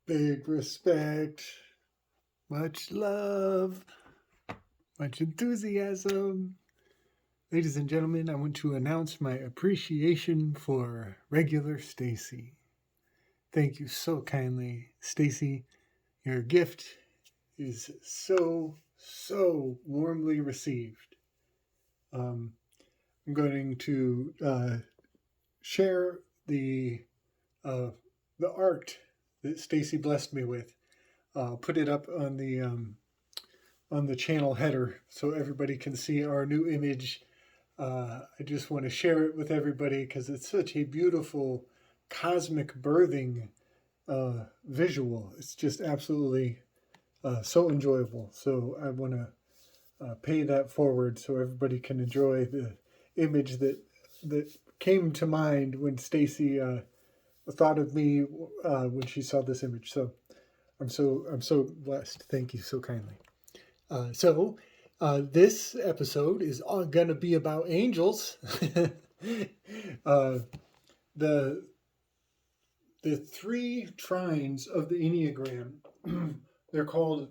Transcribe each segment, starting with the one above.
Big respect, much love, much enthusiasm. Ladies and gentlemen, I want to announce my appreciation for regular Stacy. Thank you so kindly, Stacy. Your gift is so warmly received. I'm going to share uh, the art that Stacy blessed me with. Put it up on the channel header so everybody can see our new image. I just want to share it with everybody because it's such a beautiful cosmic birthing visual. It's just absolutely so enjoyable. So I want to pay that forward so everybody can enjoy the image that came to mind when Stacy thought of me when she saw this image. So I'm so blessed. Thank you so kindly. This episode is going to be about angels. The three trines of the Enneagram, they're called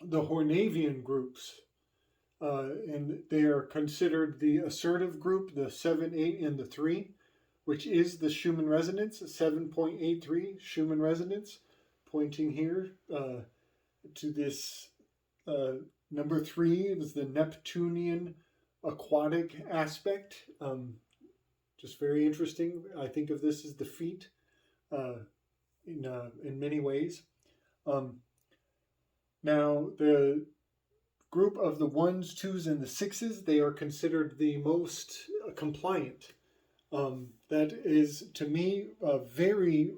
the Hornavian groups. And they are considered the assertive group, the 7, 8, and the 3, which is the Schumann resonance, 7.83 Schumann resonance, pointing here to this number 3 is the Neptunian aquatic aspect. Just very interesting. I think of this as the feet in many ways. Now, the group of the 1s, 2s, and the 6s, they are considered the most compliant. That is, to me, very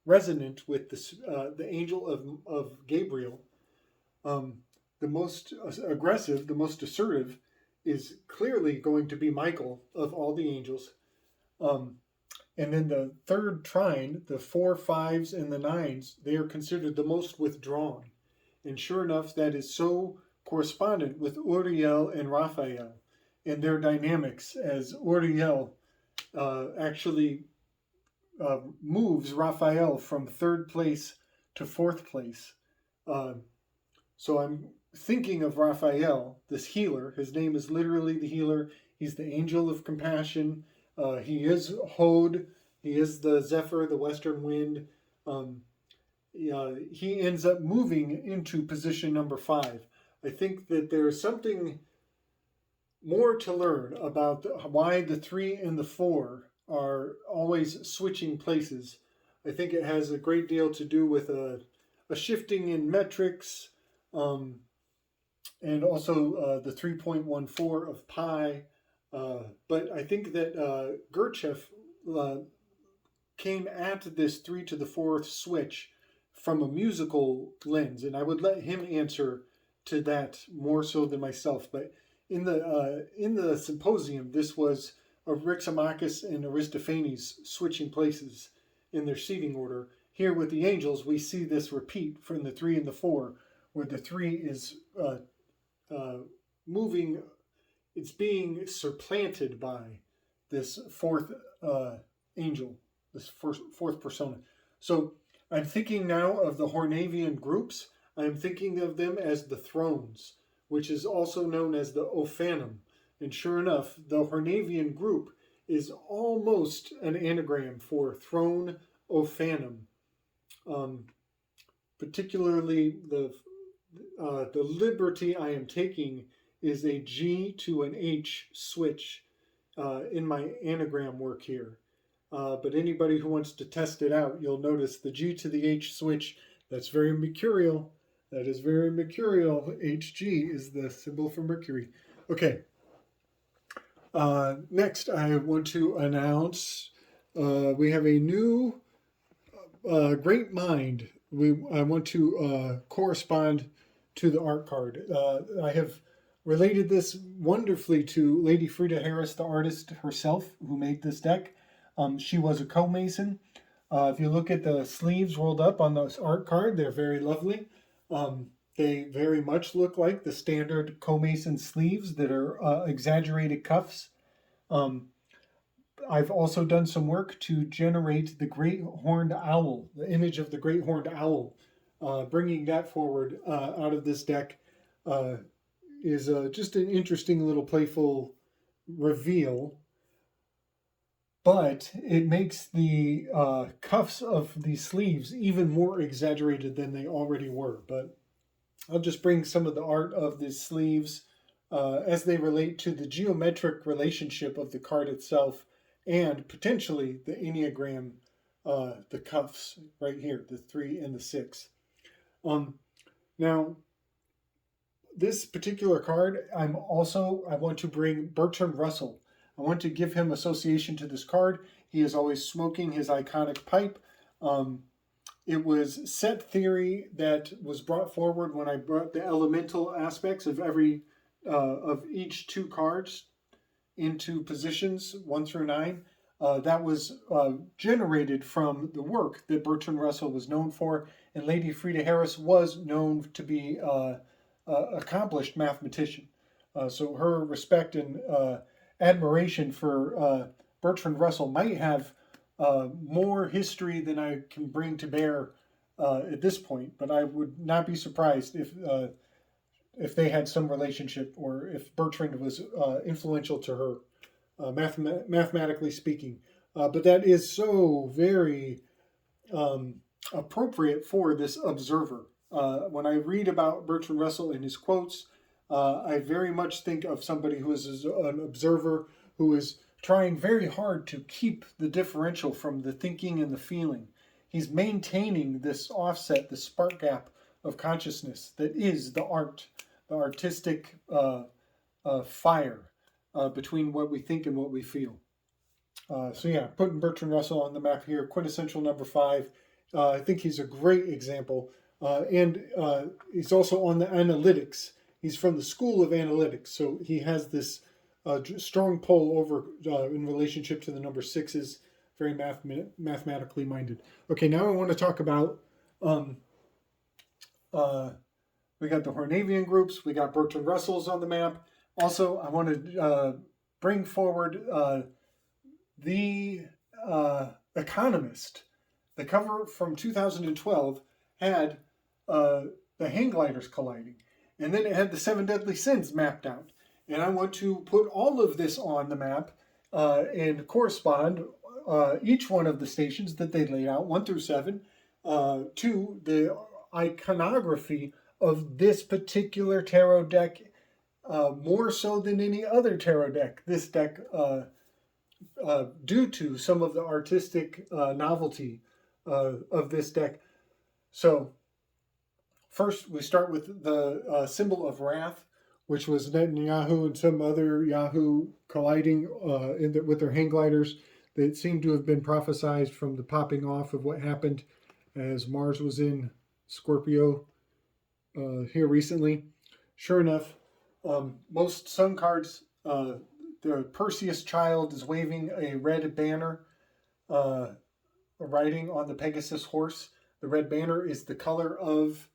resonant with the angel of Gabriel. The most aggressive, the most assertive, is clearly going to be Michael of all the angels. And then the third trine, the 4, 5s, and the 9s, they are considered the most withdrawn. And sure enough, that is so correspondent with Uriel and Raphael and their dynamics, as Uriel actually moves Raphael from 3rd place to 4th place. So I'm thinking of Raphael, this healer. His name is literally the healer. He's the angel of compassion. He is Hod. He is the Zephyr, the western wind. He ends up moving into position number 5. I think that there's something more to learn about why the 3 and the 4 are always switching places. I think it has a great deal to do with a shifting in metrics, and also the 3.14 of pi. But I think that Gurdjieff came at this 3 to the 4th switch from a musical lens, and I would let him answer to that more so than myself. But in the symposium, this was Eryximachus and Aristophanes switching places in their seating order. Here with the angels, we see this repeat from the 3 and the 4, where the 3 is moving, it's being supplanted by this 4th angel, this 4th persona. So I'm thinking now of the Hornavian groups. I'm thinking of them as the thrones, which is also known as the Ophanim. And sure enough, the Hornavian group is almost an anagram for throne Ophanim. Particularly the liberty I am taking is a G to an H switch in my anagram work here. But anybody who wants to test it out, you'll notice the G to the H switch, that's very mercurial. That is very mercurial. HG is the symbol for Mercury. Okay. Next, I want to announce we have a new great mind. I want to correspond to the art card. I have related this wonderfully to Lady Frida Harris, the artist herself, who made this deck. She was a co-mason. If you look at the sleeves rolled up on this art card, they're very lovely. They very much look like the standard co-mason sleeves that are exaggerated cuffs. I've also done some work to generate the great horned owl, the image of the great horned owl. Bringing that forward out of this deck uh, is just an interesting little playful reveal, but it makes the cuffs of the sleeves even more exaggerated than they already were. But I'll just bring some of the art of the sleeves as they relate to the geometric relationship of the card itself and potentially the Enneagram, the cuffs right here, the 3 and the 6. Now, this particular card, I want to bring Bertrand Russell. I want to give him association to this card. He is always smoking his iconic pipe. It was set theory that was brought forward when I brought the elemental aspects of each 2 cards into positions 1 through 9. That was generated from the work that Bertrand Russell was known for, and Lady Frida Harris was known to be an accomplished mathematician. So her respect and admiration for Bertrand Russell might have more history than I can bring to bear at this point, but I would not be surprised if they had some relationship, or if Bertrand was influential to her, mathematically speaking. But that is so very appropriate for this observer. When I read about Bertrand Russell and his quotes, I very much think of somebody who is an observer who is trying very hard to keep the differential from the thinking and the feeling. He's maintaining this offset, the spark gap of consciousness that is the art, the artistic fire between what we think and what we feel. So yeah, putting Bertrand Russell on the map here, quintessential number 5. I think he's a great example. And he's also on the analytics. He's from the school of analytics, so he has this strong pull over in relationship to the number 6s, very mathematically minded. Okay, now I want to talk about, we got the Hornavian groups, we got Bertrand Russell's on the map. Also, I want to bring forward the Economist. The cover from 2012 had the hang gliders colliding, and then it had the 7 deadly sins mapped out. And I want to put all of this on the map and correspond each one of the stations that they laid out, 1 through 7, to the iconography of this particular tarot deck, more so than any other tarot deck. This deck, due to some of the artistic novelty of this deck. So, first we start with the symbol of wrath, which was Netanyahu and some other Yahoo colliding with their hang gliders that seemed to have been prophesized from the popping off of what happened as Mars was in Scorpio here recently. Sure enough, most sun cards, the Perseus child is waving a red banner, riding on the Pegasus horse. The red banner is the color of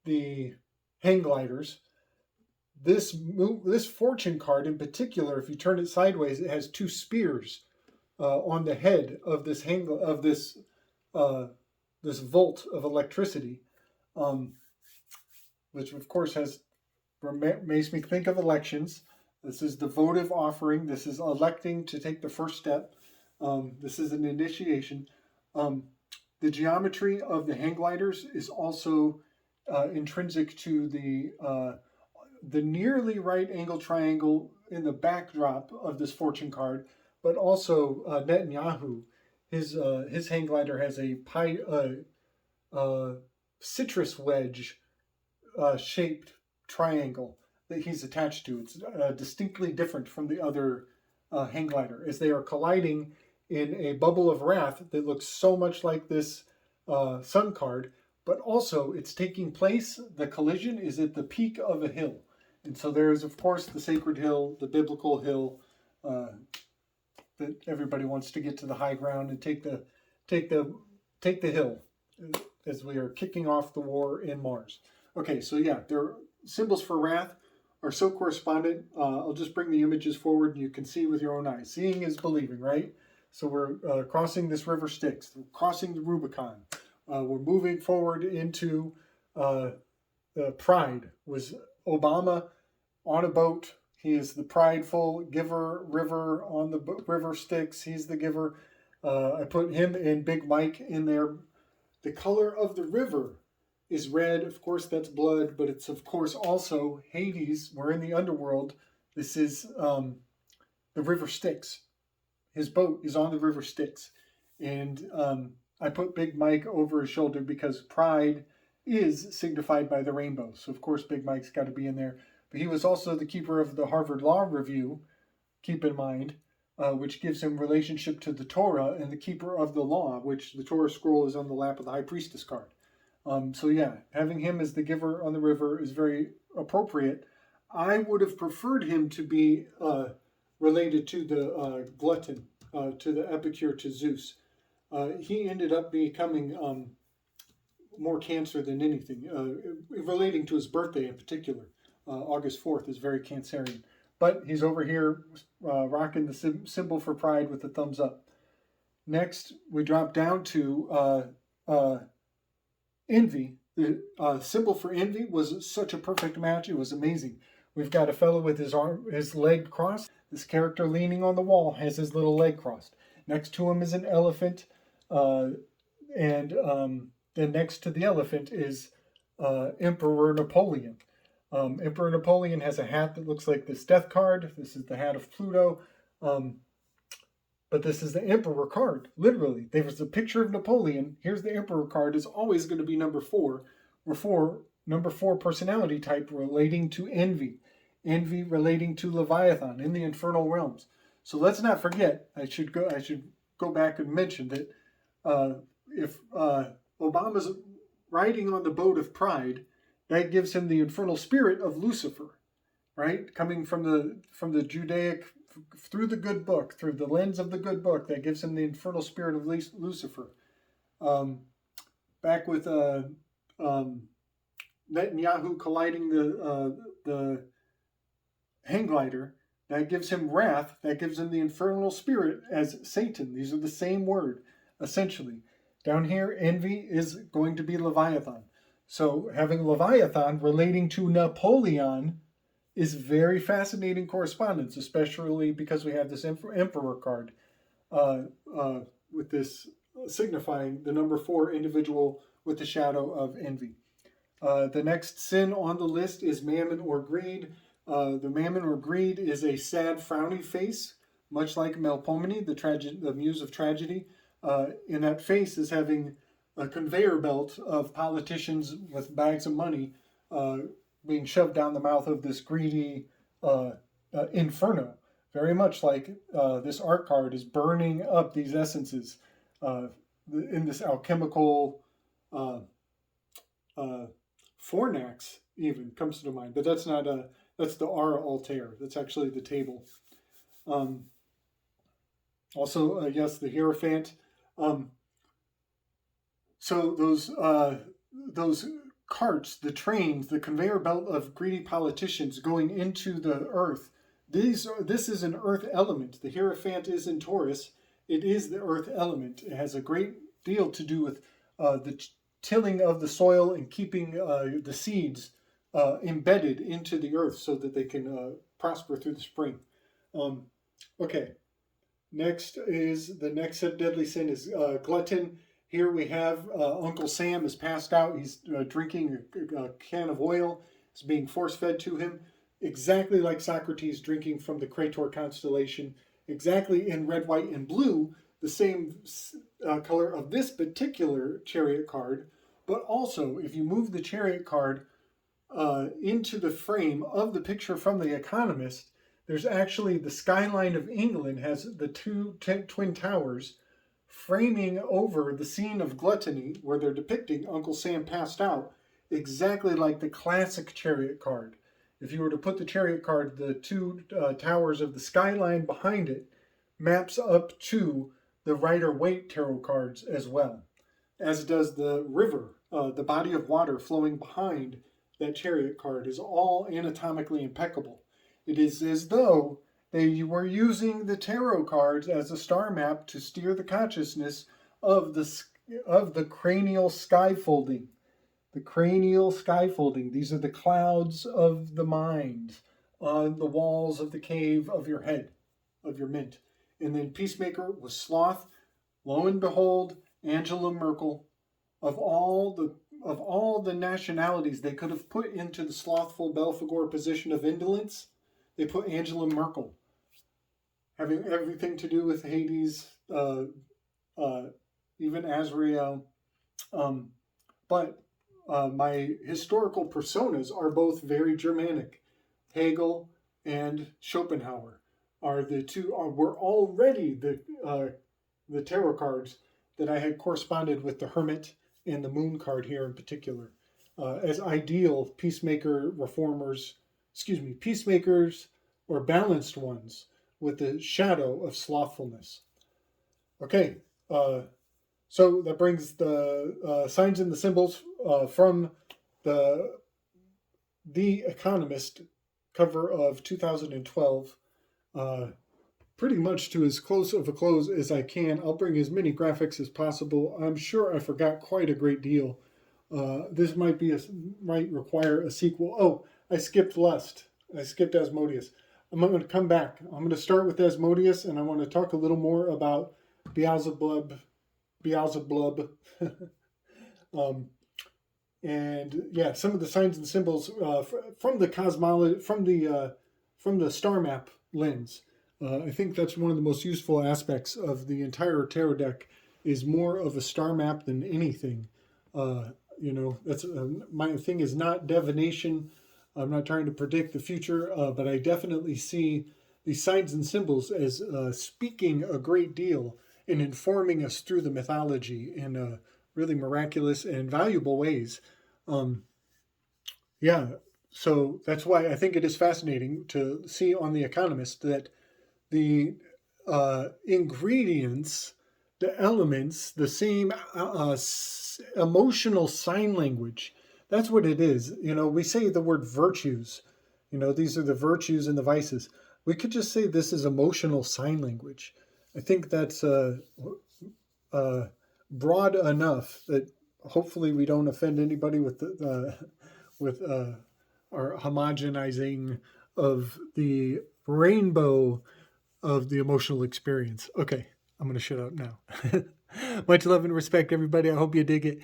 the hang gliders. This fortune card in particular, if you turn it sideways, it has 2 spears on the head of this this volt of electricity, which of course makes me think of elections. This is the votive offering. This is electing to take the first step. This is an initiation. The geometry of the hang gliders is also intrinsic to the nearly right angle triangle in the backdrop of this fortune card, but also Netanyahu. His hang glider has a citrus wedge shaped triangle that he's attached to. It's distinctly different from the other hang glider, as they are colliding in a bubble of wrath that looks so much like this sun card, but also it's taking place, the collision is at the peak of a hill. And so there is, of course, the sacred hill, the biblical hill, that everybody wants to get to the high ground and take the hill as we are kicking off the war in Mars. Okay, so yeah, there are symbols for wrath. are so correspondent. I'll just bring the images forward and you can see with your own eyes. Seeing is believing, right? So we're crossing this river Styx, we're crossing the Rubicon. We're moving forward into Pride. Was Obama on a boat? He is the prideful giver. River on the river Styx. He's the giver. I put him and Big Mike in there. The color of the river is red. Of course, that's blood, but it's of course also Hades. We're in the underworld. This is the river Styx. His boat is on the river Styx. And I put Big Mike over his shoulder because pride is signified by the rainbow. So, of course, Big Mike's got to be in there. But he was also the keeper of the Harvard Law Review, keep in mind, which gives him relationship to the Torah, and the keeper of the law, which the Torah scroll is on the lap of the high priestess card. So, yeah, having him as the giver on the river is very appropriate. I would have preferred him to be related to the glutton, to the epicure, to Zeus. He ended up becoming more Cancer than anything, relating to his birthday in particular. August 4th is very Cancerian. But he's over here rocking the symbol for pride with the thumbs up. Next, we drop down to envy. The symbol for envy was such a perfect match. It was amazing. We've got a fellow with his leg crossed. This character leaning on the wall has his little leg crossed. Next to him is an elephant. And then next to the elephant is Emperor Napoleon. Emperor Napoleon has a hat that looks like this death card. This is the hat of Pluto. But this is the Emperor card, literally. There's a picture of Napoleon. Here's the Emperor card. Is always going to be number 4. Number 4 personality type relating to envy. Envy relating to Leviathan in the infernal realms. So let's not forget, I should go back and mention that if Obama's riding on the boat of pride, that gives him the infernal spirit of Lucifer, right? Coming from the Judaic, through the good book, through the lens of the good book, that gives him the infernal spirit of Lucifer. Back with Netanyahu colliding the hang glider, that gives him wrath, that gives him the infernal spirit as Satan. These are the same word, essentially. Down here, envy is going to be Leviathan. So having Leviathan relating to Napoleon is very fascinating correspondence, especially because we have this Emperor card with this signifying the number 4 individual with the shadow of envy. The next sin on the list is mammon or greed. The mammon or greed is a sad, frowny face, much like Melpomene, the muse of tragedy. In that face is having a conveyor belt of politicians with bags of money being shoved down the mouth of this greedy inferno. Very much like this art card is burning up these essences in this alchemical fornax even comes to mind. But that's not that's the Ara Altair. That's actually the table. Also, yes, the Hierophant. So those carts, the trains, the conveyor belt of greedy politicians going into the earth. This is an earth element. The Hierophant is in Taurus. It is the earth element. It has a great deal to do with the tilling of the soil and keeping the seeds embedded into the earth so that they can prosper through the spring. Okay. Next is the next deadly sin is glutton. Here we have Uncle Sam is passed out. He's drinking a can of oil. It's being force-fed to him. Exactly like Socrates drinking from the Crator constellation. Exactly in red, white, and blue, the same color of this particular chariot card. But also, if you move the chariot card into the frame of the picture from The Economist, there's actually the skyline of England has the two twin towers framing over the scene of gluttony where they're depicting Uncle Sam passed out, exactly like the classic chariot card. If you were to put the chariot card, the two towers of the skyline behind it maps up to the Rider-Waite tarot cards as well, as does the river, the body of water flowing behind that Chariot card is all anatomically impeccable. It is as though they were using the tarot cards as a star map to steer the consciousness of the cranial skyfolding. The cranial skyfolding. These are the clouds of the mind on the walls of the cave of your head, of your mint. And then Peacemaker was Sloth. Lo and behold, Angela Merkel. Of all the nationalities they could have put into the slothful Belphegor position of indolence, they put Angela Merkel, having everything to do with Hades, even Azrael. But my historical personas are both very Germanic. Hegel and Schopenhauer are the two. Were already the tarot cards that I had corresponded with the Hermit and the Moon card here in particular, as ideal peacemaker reformers, peacemakers or balanced ones with the shadow of slothfulness. Okay, so that brings the signs and the symbols from the Economist cover of 2012, pretty much to as close of a close as I can. I'll bring as many graphics as possible. I'm sure I forgot quite a great deal. This might require a sequel. Oh, I skipped Lust. I skipped Asmodeus. I'm going to come back. I'm going to start with Asmodeus, and I want to talk a little more about Beelzebub. And yeah, some of the signs and symbols from the cosmology, from the star map lens. I think that's one of the most useful aspects of the entire tarot deck, is more of a star map than anything. That's my thing is not divination. I'm not trying to predict the future, but I definitely see these signs and symbols as speaking a great deal and informing us through the mythology in really miraculous and valuable ways. So that's why I think it is fascinating to see on The Economist that the ingredients, the elements, the same emotional sign language. That's what it is. We say the word virtues. These are the virtues and the vices. We could just say this is emotional sign language. I think that's broad enough that hopefully we don't offend anybody with our homogenizing of the rainbow of the emotional experience. Okay, I'm going to shut up now. Much love and respect, everybody. I hope you dig it.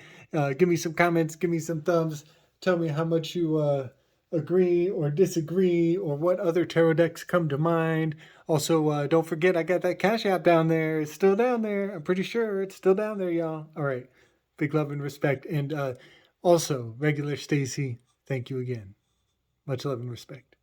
Give me some comments. Give me some thumbs. Tell me how much you agree or disagree, or what other tarot decks come to mind. Also, don't forget, I got that Cash App down there. It's still down there. I'm pretty sure it's still down there, y'all. All right. Big love and respect. And also, regular Stacy, thank you again. Much love and respect.